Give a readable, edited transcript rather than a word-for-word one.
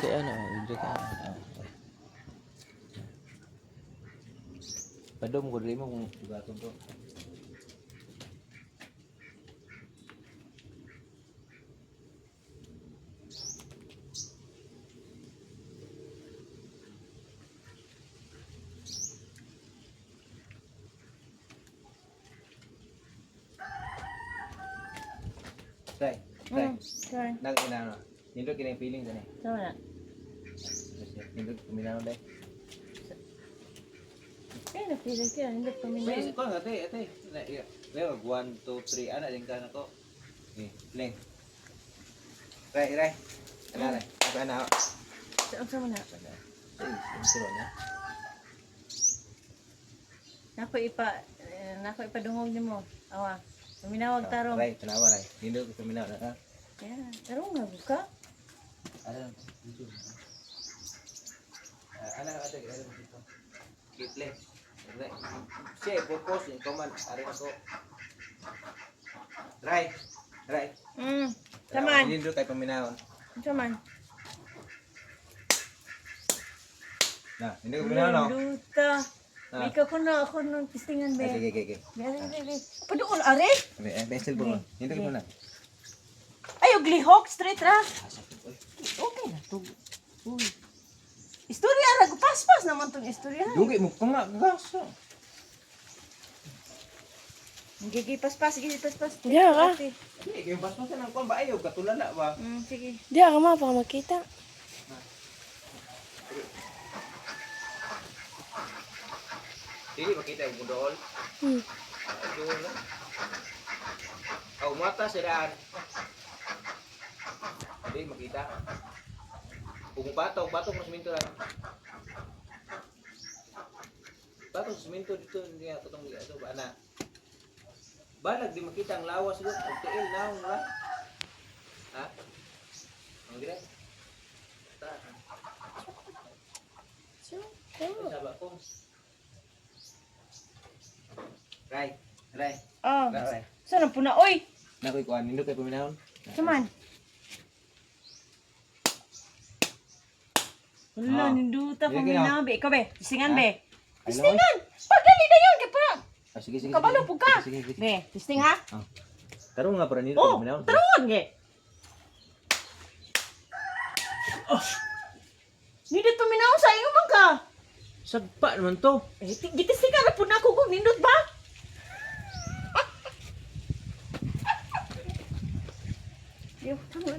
kay ano, video kay ano. Padom ko dili mo kung bugaton to. Tay, Sure. nang inano. Nindot kini feeling tani. Sama na. Nindot kuminaw dai. Kaya na-feeling ko yan. Hindi pa Wait, minang. ko nga ate. Leo 1 2 3 ana din kana ko. Play. Ray. Ana. Apa ana? Sama na. Siro na. Nako ipadungog ni mo. Awa. Tuminawag tarong. Ray, tanawa ray. Nindot ko kuminaw na. Kaya, tarong nga buka. Ana. Ana ate, ana dito. Play. Ray. Siya purpose ni command ari ako. Ray. Saman. Nindot kay paminawon. Saman. Na, hindi ko paminaw no. Luta. Ikaw ko na ako nung pistingan be. Okay. Be. Padoon are? Pencil po. Hindi ko na. Ay, uglihok straight ra. Okay na to. Uy. Istorya ra paspas naman tong istorya. Dugi mo pa nga gaso. Gigi paspas. Diya ka. Hindi kayo basmasan ang kuwan ba ayaw katulala ba? Sige. Diya ka ma, baka makita. Hindi makita yung mundool. Doon lang. Mata sila. Hindi makita. Kung bato mas minto lang. Bato siminto dito hindi ako tong ito ba na. Balag di makita ang lawas doon. Ang tiil naong lang. Ha? Ang dire? Sabi ko. Ray. Oh. Ray. Saan ang puna? Oy! Nakoy kuan nindo kay paminahon. Saman. Wala, ninduta Sige, paminaw be. Ikaw be, tistingan be. Ay, Tistingan! Pagdali na yun, kaya pa. Sige. Kabalo po ka. Sige. Be, tisting ha? Tarong nga para nindo Oh, paminahon. taruan ge. Nindot paminaw sa iyo man ka. Sagpa naman to. Gitistingan na po na ako kung nindot ba? Yo,